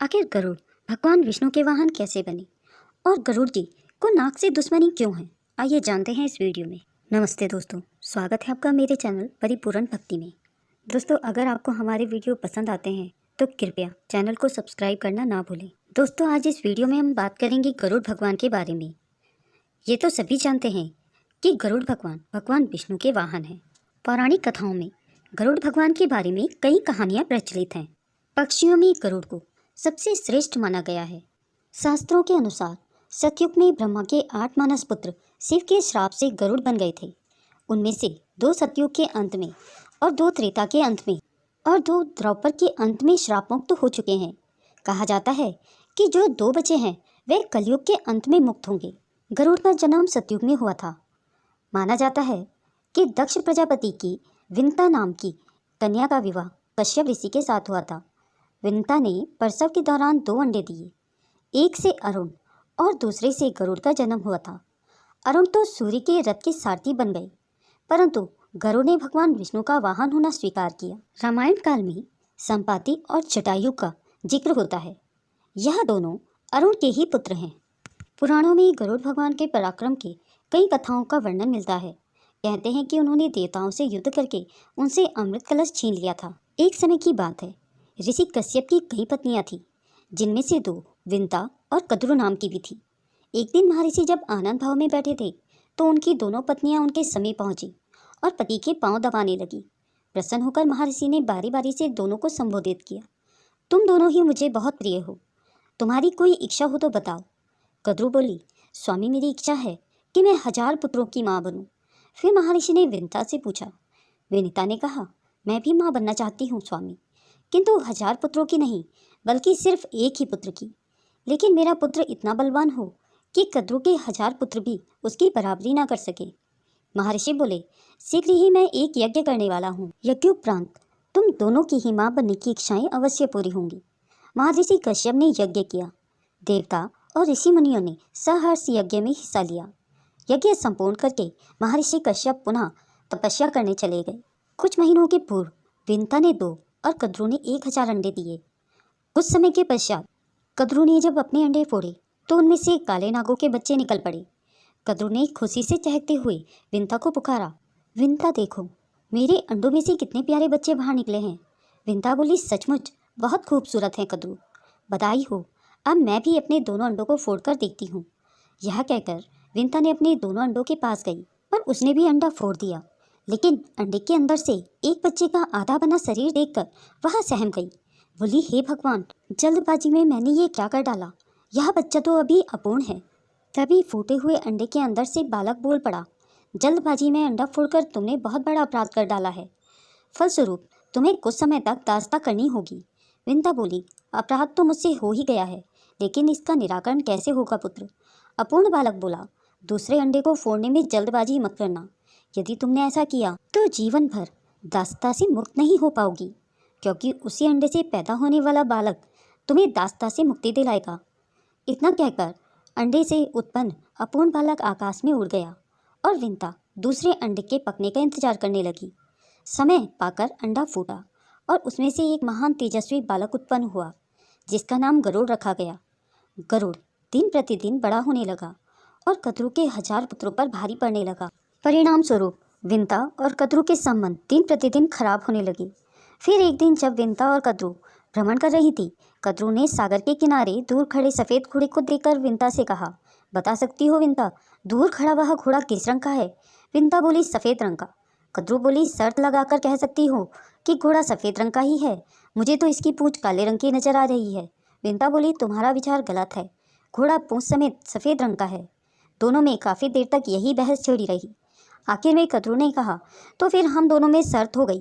आखिर गरुड़ भगवान विष्णु के वाहन कैसे बने और गरुड़ जी को नाग से दुश्मनी क्यों है? आइए जानते हैं इस वीडियो में। नमस्ते दोस्तों, स्वागत है आपका मेरे चैनल परिपूर्ण भक्ति में। दोस्तों, अगर आपको हमारे वीडियो पसंद आते हैं तो कृपया चैनल को सब्सक्राइब करना ना भूलें। दोस्तों, आज इस वीडियो में हम बात करेंगे गरुड़ भगवान के बारे में। ये तो सभी जानते हैं कि गरुड़ भगवान भगवान विष्णु के वाहन हैं। पौराणिक कथाओं में गरुड़ भगवान के बारे में कई कहानियाँ प्रचलित हैं। पक्षियों में गरुड़ को सबसे श्रेष्ठ माना गया है। शास्त्रों के अनुसार सतयुग में ब्रह्मा के 8 मानस पुत्र शिव के श्राप से गरुड़ बन गए थे। उनमें से 2 सतयुग के अंत में और 2 त्रेता के अंत में और 2 द्वापर के अंत में श्राप मुक्त हो चुके हैं। कहा जाता है कि जो 2 बचे हैं वे कलयुग के अंत में मुक्त होंगे। गरुड़ का जन्म सतयुग में हुआ था। माना जाता है कि दक्ष प्रजापति की विंता नाम की कन्या का विवाह कश्यप ऋषि के साथ हुआ था। विंता ने प्रसव के दौरान 2 अंडे दिए। एक से अरुण और दूसरे से गरुड़ का जन्म हुआ था। अरुण तो सूर्य के रथ के सारथी बन गए, परंतु गरुड़ ने भगवान विष्णु का वाहन होना स्वीकार किया। रामायण काल में संपाति और जटायु का जिक्र होता है। यह दोनों अरुण के ही पुत्र हैं। पुराणों में गरुड़ भगवान के पराक्रम के कई कथाओं का वर्णन मिलता है। कहते हैं कि उन्होंने देवताओं से युद्ध करके उनसे अमृत कलश छीन लिया था। एक समय की बात है, ऋषि कश्यप की कई पत्नियां थीं, जिनमें से 2 विंता और कद्रु नाम की भी थी। एक दिन महर्षि जब आनंद भाव में बैठे थे तो उनकी दोनों पत्नियां उनके समीप पहुंची और पति के पांव दबाने लगी। प्रसन्न होकर महर्षि ने बारी बारी से दोनों को संबोधित किया। तुम दोनों ही मुझे बहुत प्रिय हो, तुम्हारी कोई इच्छा हो तो बताओ। कद्रु बोली, स्वामी मेरी इच्छा है कि मैं 1000 पुत्रों की माँ बनूं। फिर महर्षि ने विंता से पूछा। विनिता ने कहा, मैं भी माँ बनना चाहती हूँ स्वामी, किंतु 1000 पुत्रों की नहीं बल्कि सिर्फ एक ही पुत्र की। लेकिन मेरा पुत्र इतना बलवान हो कि कद्रु के 1000 पुत्र भी उसकी बराबरी ना कर सके। महर्षि बोले, शीघ्र ही मैं एक यज्ञ करने वाला हूँ। यज्ञोपरांत तुम दोनों की ही माँ बनने की इच्छाएं अवश्य पूरी होंगी। महर्षि कश्यप ने यज्ञ किया। देवता और ऋषि मुनियों ने सहर्ष यज्ञ में हिस्सा लिया। यज्ञ संपूर्ण करके महर्षि कश्यप पुनः तपस्या करने चले गए। कुछ महीनों के पूर्व विंता ने 2 और कद्रु ने 1000 अंडे दिए। कुछ समय के पश्चात कद्रु ने जब अपने अंडे फोड़े तो उनमें से काले नागों के बच्चे निकल पड़े। कद्रु ने खुशी से चहकते हुए विंता को पुकारा, विंता देखो, मेरे अंडों में से कितने प्यारे बच्चे बाहर निकले हैं। विंता बोली, सचमुच बहुत खूबसूरत है कद्रु, बधाई हो। अब मैं भी अपने दोनों अंडों को फोड़कर देखती हूँ। यह कहकर विंता ने अपने दोनों अंडों के पास गई और उसने भी अंडा फोड़ दिया। लेकिन अंडे के अंदर से एक बच्चे का आधा बना शरीर देखकर वह सहम गई। बोली, हे भगवान, जल्दबाजी में मैंने ये क्या कर डाला। यह बच्चा तो अभी अपूर्ण है। तभी फूटे हुए अंडे के अंदर से बालक बोल पड़ा, जल्दबाजी में अंडा फोड़कर तुमने बहुत बड़ा अपराध कर डाला है। फलस्वरूप तुम्हें कुछ समय तक दास्ता करनी होगी। विंता बोली, अपराध तो मुझसे हो ही गया है, लेकिन इसका निराकरण कैसे होगा पुत्र। अपूर्ण बालक बोला, दूसरे अंडे को फोड़ने में जल्दबाजी मत करना। यदि तुमने ऐसा किया तो जीवन भर दास्ता से मुक्त नहीं हो पाओगी, क्योंकि उसी अंडे से पैदा होने वाला बालक तुम्हें दास्ता से मुक्ति दिलाएगा। इतना कहकर अंडे से उत्पन्न अपूर्ण बालक आकाश में उड़ गया और विंता दूसरे अंडे के पकने का इंतजार करने लगी। समय पाकर अंडा फूटा और उसमें से एक महान तेजस्वी बालक उत्पन्न हुआ, जिसका नाम गरुड़ रखा गया। गरुड़ दिन प्रतिदिन बड़ा होने लगा और कद्रु के 1000 पुत्रों पर भारी पड़ने लगा। परिणाम स्वरूप विंता और कद्रु के संबंध दिन प्रतिदिन खराब होने लगे। फिर एक दिन जब विंता और कद्रु भ्रमण कर रही थी, कद्रु ने सागर के किनारे दूर खड़े सफ़ेद घोड़े को देखकर विंता से कहा, बता सकती हो विंता, दूर खड़ा वह घोड़ा किस रंग का है। विंता बोली, सफ़ेद रंग का। कद्रु बोली, शर्त लगाकर कह सकती हो कि घोड़ा सफ़ेद रंग का ही है, मुझे तो इसकी पूंछ काले रंग की नजर आ रही है। विंता बोली, तुम्हारा विचार गलत है, घोड़ा पूंछ समेत सफ़ेद रंग का है। दोनों में काफ़ी देर तक यही बहस छिड़ी रही। आखिर में कद्रु ने कहा, तो फिर हम दोनों में शर्त हो गई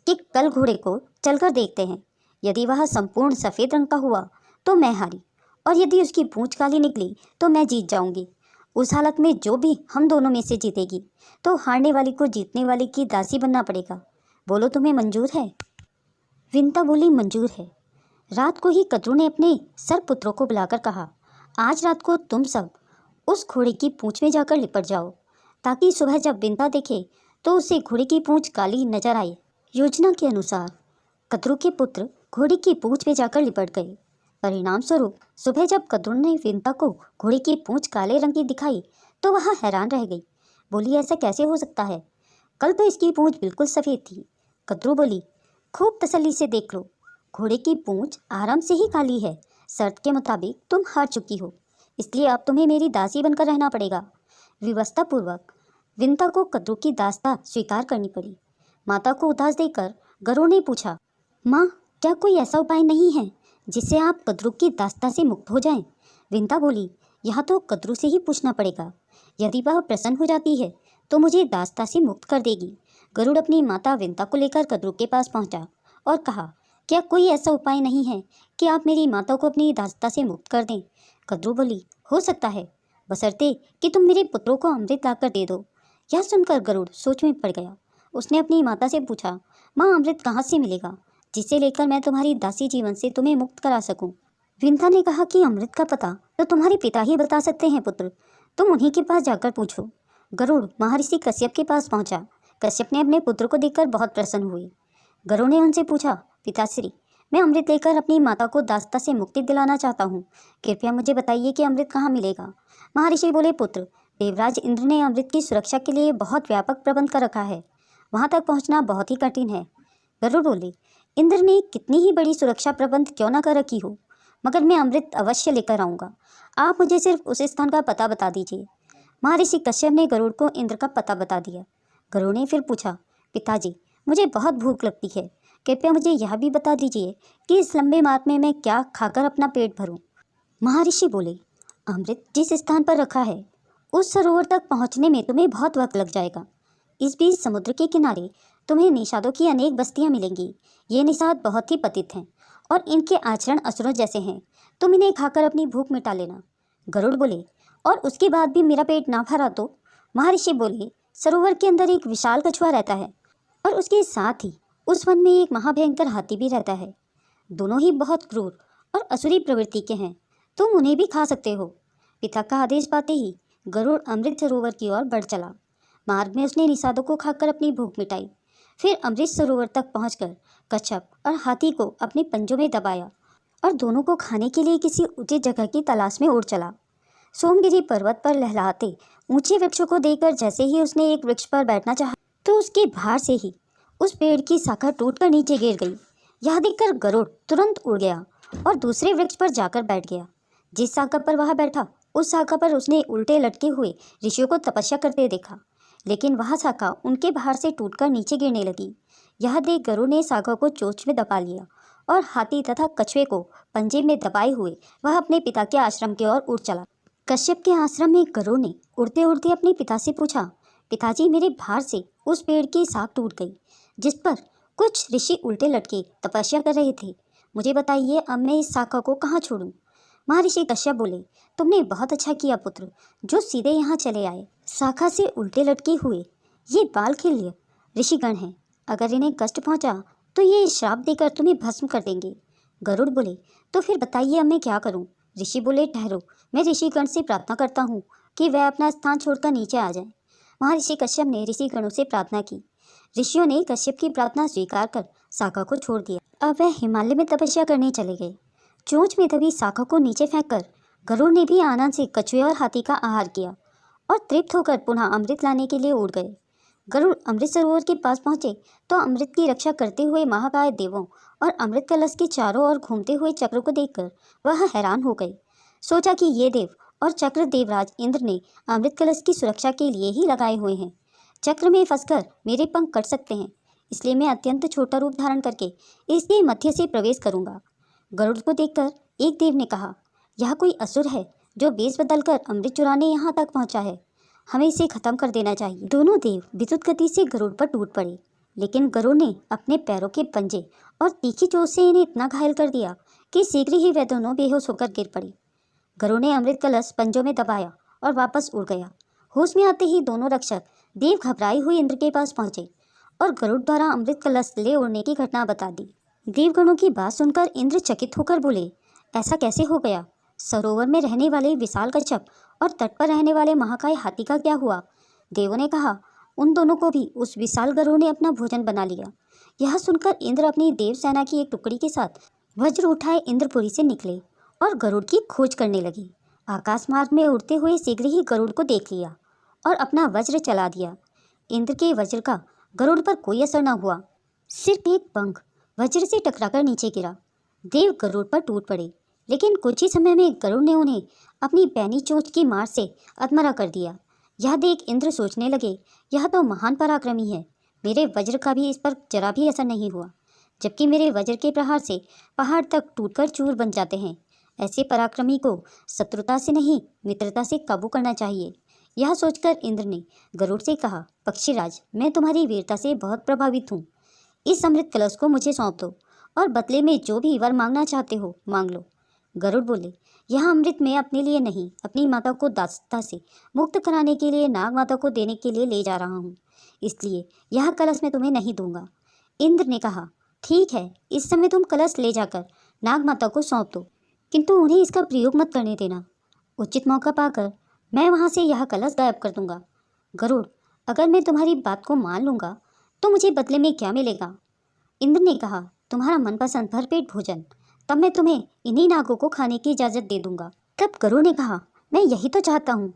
कि कल घोड़े को चलकर देखते हैं। यदि वह संपूर्ण सफ़ेद रंग का हुआ तो मैं हारी, और यदि उसकी पूंछ काली निकली तो मैं जीत जाऊंगी। उस हालत में जो भी हम दोनों में से जीतेगी तो हारने वाली को जीतने वाले की दासी बनना पड़ेगा। बोलो, तुम्हें मंजूर है। विंता बोली, मंजूर है। रात को ही कद्रु ने अपने सर्पपुत्रों को बुलाकर कहा, आज रात को तुम सब उस घोड़े की पूंछ में जाकर लिपट जाओ, ताकि सुबह जब विंता देखे तो उसे घोड़े की पूंछ काली नजर आए। योजना के अनुसार कद्रु के पुत्र घोड़े की पूंछ में जाकर लिपट गए। परिणाम स्वरूप सुबह जब कद्रू ने विंता को घोड़े की पूंछ काले रंग की दिखाई तो वह हैरान रह गई। बोली, ऐसा कैसे हो सकता है? कल तो इसकी पूंछ बिल्कुल सफ़ेद थी। कद्रू बोली, खूब तसल्ली से देख लो, घोड़े की पूंछ आराम से ही काली है। शर्त के मुताबिक तुम हार चुकी हो, इसलिए अब तुम्हें मेरी दासी बनकर रहना पड़ेगा। विवशतापूर्वक विंता को कद्रू की दासता स्वीकार करनी पड़ी। माता को उदास देकर गरुड़ ने पूछा, माँ, क्या कोई ऐसा उपाय नहीं है जिससे आप कद्रू की दासता से मुक्त हो जाएं? विंता बोली, यह तो कद्रू से ही पूछना पड़ेगा। यदि वह प्रसन्न हो जाती है तो मुझे दासता से मुक्त कर देगी। गरुड़ अपनी माता विंता को लेकर कद्रू के पास पहुंचा और कहा, क्या कोई ऐसा उपाय नहीं है कि आप मेरी माता को अपनी दासता से मुक्त कर दें? कद्रू बोली, हो सकता है, बशर्ते कि तुम मेरे पुत्रों को अमृत लाकर दे दो। यह सुनकर गरुड़ सोच में पड़ गया। उसने अपनी माता से पूछा, माँ, अमृत कहाँ से मिलेगा जिसे लेकर मैं तुम्हारी दासी जीवन से तुम्हें मुक्त करा सकूं? विंता ने कहा कि अमृत का पता तो तुम्हारे पिता ही बता सकते हैं पुत्र, तुम उन्हीं के पास जाकर पूछो। गरुड़ महर्षि कश्यप के पास पहुंचा। कश्यप ने अपने पुत्र को देखकर बहुत प्रसन्न हुए। गरुड़ ने उनसे पूछा, पिताश्री, मैं अमृत लेकर अपनी माता को दासता से मुक्ति दिलाना चाहता हूँ, कृपया मुझे बताइए कि अमृत कहाँ मिलेगा। महर्षि बोले, पुत्र, देवराज इंद्र ने अमृत की सुरक्षा के लिए बहुत व्यापक प्रबंध कर रखा है, वहाँ तक पहुँचना बहुत ही कठिन है। गरुड़ बोले, इंद्र ने कितनी ही बड़ी सुरक्षा प्रबंध क्यों न कर रखी हो, मगर मैं अमृत अवश्य लेकर आऊँगा। आप मुझे सिर्फ उस स्थान का पता बता दीजिए। महर्षि कश्यप ने गरुड़ को इंद्र का पता बता दिया। गरुड़ ने फिर पूछा, पिताजी, मुझे बहुत भूख लगती है, कृपया मुझे यह भी बता दीजिए कि इस लंबे मार्ग में मैं क्या खाकर अपना पेट भरूं। महर्षि बोले, अमृत जिस स्थान पर रखा है उस सरोवर तक पहुंचने में तुम्हें बहुत वक्त लग जाएगा। इस बीच समुद्र के किनारे तुम्हें निषादों की अनेक बस्तियां मिलेंगी। ये निषाद बहुत ही पतित हैं और इनके आचरण असुरों जैसे हैं। तुम इन्हें खाकर अपनी भूख मिटा लेना। गरुड़ बोले, और उसके बाद भी मेरा पेट ना भरा तो? महर्षि बोले, सरोवर के अंदर एक विशाल कछुआ रहता है और उसके साथ ही उस वन में एक महाभयंकर हाथी भी रहता है। दोनों ही बहुत क्रूर और असुरी प्रवृत्ति के हैं, तुम उन्हें भी खा सकते हो। पिता का आदेश पाते ही गरुड़ अमृत सरोवर की ओर बढ़ चला। मार्ग में उसने निषादों को खाकर अपनी भूख मिटाई। फिर अमृत सरोवर तक पहुंचकर कच्छप और हाथी को अपने पंजों में दबाया और दोनों को खाने के लिए किसी उचित जगह की तलाश में उड़ चला। सोमगिरी पर्वत पर लहलहाते ऊंचे वृक्षों को देखकर जैसे ही उसने एक वृक्ष पर बैठना चाहा तो उसके भार से ही उस पेड़ की शाखा टूटकर नीचे गिर गई। यह देखकर गरुड़ तुरंत उड़ गया और दूसरे वृक्ष पर जाकर बैठ गया। जिस शाखा पर वह बैठा उस शाखा पर उसने उल्टे लटके हुए ऋषियों को तपस्या करते देखा, लेकिन वह शाखा उनके भार से टूटकर नीचे गिरने लगी। यह देख गरुड़ ने शाखा को चोंच में दबा लिया और हाथी तथा कछुए को पंजे में दबाए हुए वह अपने पिता के आश्रम की ओर उड़ चला। कश्यप के आश्रम में गरुड़ ने उड़ते उड़ते अपने पिता से पूछा, पिताजी, मेरे भार से उस पेड़ की शाख टूट गई जिस पर कुछ ऋषि उल्टे लटके तपस्या कर रहे थे। मुझे बताइए, अब मैं इस शाखा को कहाँ छोड़ूं? महर्षि कश्यप बोले, तुमने बहुत अच्छा किया पुत्र, जो सीधे यहाँ चले आए। शाखा से उल्टे लटके हुए ये बालखिल्य ऋषिगण हैं। अगर इन्हें कष्ट पहुँचा तो ये श्राप देकर तुम्हें भस्म कर देंगे। गरुड़ बोले, तो फिर बताइए अब मैं क्या करूँ? ऋषि बोले, ठहरो, मैं ऋषिगण से प्रार्थना करता हूँ कि वह अपना स्थान छोड़कर नीचे आ जाए। महर्षि कश्यप ने ऋषिगणों से प्रार्थना की। ऋषियों ने कश्यप की प्रार्थना स्वीकार कर शाखा को छोड़ दिया। अब वह हिमालय में तपस्या करने चले गए। चोंच में दबी शाखा को नीचे फेंककर गरुड़ ने भी आनंद से कछुए और हाथी का आहार किया और तृप्त होकर पुनः अमृत लाने के लिए उड़ गए। गरुड़ अमृत सरोवर के पास पहुंचे तो अमृत की रक्षा करते हुए महाकाय देवों और अमृत कलश के चारों ओर घूमते हुए चक्र को देखकर वह हैरान हो गए। सोचा कि ये देव और चक्र देवराज इंद्र ने अमृत कलश की सुरक्षा के लिए ही लगाए हुए हैं। चक्र में फंसकर मेरे पंख कट सकते हैं, इसलिए मैं अत्यंत छोटा रूप धारण करके इसके मध्य से प्रवेश करूंगा। गरुड़ को देखकर एक देव ने कहा, यह कोई असुर है जो वेश बदलकर अमृत चुराने यहाँ तक पहुँचा है, हमें इसे खत्म कर देना चाहिए। दोनों देव विद्युत गति से गरुड़ पर टूट पड़े, लेकिन गरुड़ ने अपने पैरों के पंजे और तीखी चोट से इन्हें इतना घायल कर दिया कि शीघ्र ही वे दोनों बेहोश होकर गिर पड़े। गरुड़ ने अमृत कलश पंजों में दबाया और वापस उड़ गया। होश में आते ही दोनों रक्षक देव घबराए हुए इंद्र के पास पहुंचे और गरुड़ द्वारा अमृत कलश ले उड़ने की घटना बता दी। देवगणों की बात सुनकर इंद्र चकित होकर बोले, ऐसा कैसे हो गया? सरोवर में रहने वाले विशाल कच्छप और तट पर रहने वाले महाकाय हाथी का क्या हुआ? देवों ने कहा, उन दोनों को भी उस विशाल गरुड़ ने अपना भोजन बना लिया। यह सुनकर इंद्र अपनी देव सेना की एक टुकड़ी के साथ वज्र उठाए इंद्रपुरी से निकले और गरुड़ की खोज करने लगे। आकाश मार्ग में उड़ते हुए शीघ्र ही गरुड़ को देख लिया और अपना वज्र चला दिया। इंद्र के वज्र का गरुड़ पर कोई असर न हुआ। सिर्फ एक पंख वज्र से टकराकर नीचे गिरा। देव गरुड़ पर टूट पड़े, लेकिन कुछ ही समय में गरुड़ ने उन्हें अपनी पैनी चोंच की मार से अधमरा कर दिया। यह देख इंद्र सोचने लगे, यह तो महान पराक्रमी है। मेरे वज्र का भी इस पर जरा भी असर नहीं हुआ, जबकि मेरे वज्र के प्रहार से पहाड़ तक टूटकर चूर बन जाते हैं। ऐसे पराक्रमी को शत्रुता से नहीं, मित्रता से काबू करना चाहिए। यह सोचकर इंद्र ने गरुड़ से कहा, पक्षीराज, मैं तुम्हारी वीरता से बहुत प्रभावित हूँ। इस अमृत कलश को मुझे सौंप दो और बदले में जो भी वर मांगना चाहते हो मांग लो। गरुड़ बोले, यह अमृत मैं अपने लिए नहीं, अपनी माता को दासता से मुक्त कराने के लिए नाग माता को देने के लिए ले जा रहा हूँ, इसलिए यह कलश मैं तुम्हें नहीं दूंगा। इंद्र ने कहा, ठीक है, इस समय तुम कलश ले जाकर नाग माता को सौंप दो, किंतु उन्हें इसका प्रयोग मत करने देना। उचित मौका पाकर मैं वहाँ से यह कलश गायब कर दूंगा। गरुड़, अगर मैं तुम्हारी बात को मान लूंगा तो मुझे बदले में क्या मिलेगा? इंद्र ने कहा, तुम्हारा मनपसंद भरपेट भोजन, तब मैं तुम्हें इन्हीं नागों को खाने की इजाज़त दे दूंगा। तब गरुड़ ने कहा, मैं यही तो चाहता हूँ।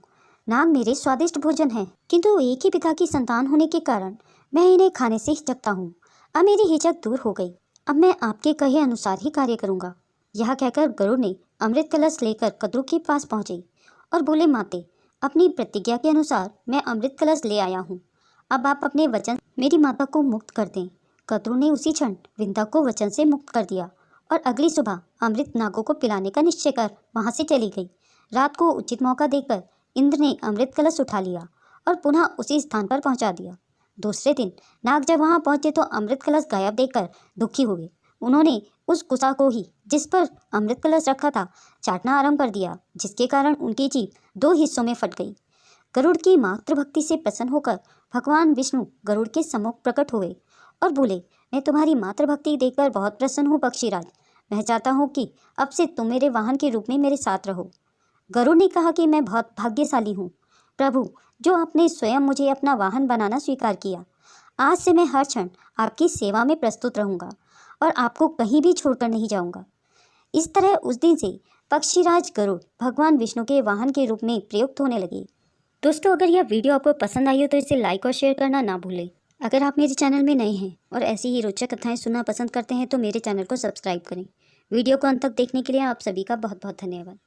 नाग मेरे स्वादिष्ट भोजन हैं, किंतु एक ही पिता की संतान होने के कारण मैं इन्हें खाने से हिचकता हूँ। अब मेरी हिचक दूर हो गई। अब मैं आपके कहे अनुसार ही कार्य करूँगा। यह कहकर गरुड़ ने अमृत कलश लेकर कद्रू के पास पहुँचे और बोले, माते, अपनी प्रतिज्ञा के अनुसार मैं अमृत कलश ले आया हूँ। अब आप अपने वचन मेरी माता को मुक्त कर दें। कद्रू ने उसी क्षण विंध्या को वचन से मुक्त कर दिया और अगली सुबह अमृत नागों को पिलाने का निश्चय कर वहाँ से चली गई। रात को उचित मौका देखकर इंद्र ने अमृत कलश उठा लिया और पुनः उसी स्थान पर पहुँचा दिया। दूसरे दिन नाग जब वहाँ पहुँचे तो अमृत कलश गायब देखकर दुखी हुए। उन्होंने उस कुसा को ही जिस पर अमृत कलश रखा था चाटना आरंभ कर दिया, जिसके कारण उनकी जीभ 2 हिस्सों में फट गई। गरुड़ की मातृभक्ति से प्रसन्न होकर भगवान विष्णु गरुड़ के सम्मुख प्रकट हुए और बोले, मैं तुम्हारी मातृभक्ति देखकर बहुत प्रसन्न हूँ पक्षीराज। मैं चाहता हूँ कि अब से तुम मेरे वाहन के रूप में मेरे साथ रहो। गरुड़ ने कहा कि मैं बहुत भाग्यशाली हूँ प्रभु, जो आपने स्वयं मुझे अपना वाहन बनाना स्वीकार किया। आज से मैं हर क्षण आपकी सेवा में प्रस्तुत रहूँगा और आपको कहीं भी छोड़कर नहीं जाऊँगा। इस तरह उस दिन से पक्षीराज गरुड़ भगवान विष्णु के वाहन के रूप में प्रयुक्त होने लगे। दोस्तों, अगर यह वीडियो आपको पसंद आई हो तो इसे लाइक और शेयर करना ना भूलें। अगर आप मेरे चैनल में नए हैं और ऐसी ही रोचक कथाएं सुनना पसंद करते हैं तो मेरे चैनल को सब्सक्राइब करें। वीडियो को अंत तक देखने के लिए आप सभी का बहुत बहुत धन्यवाद।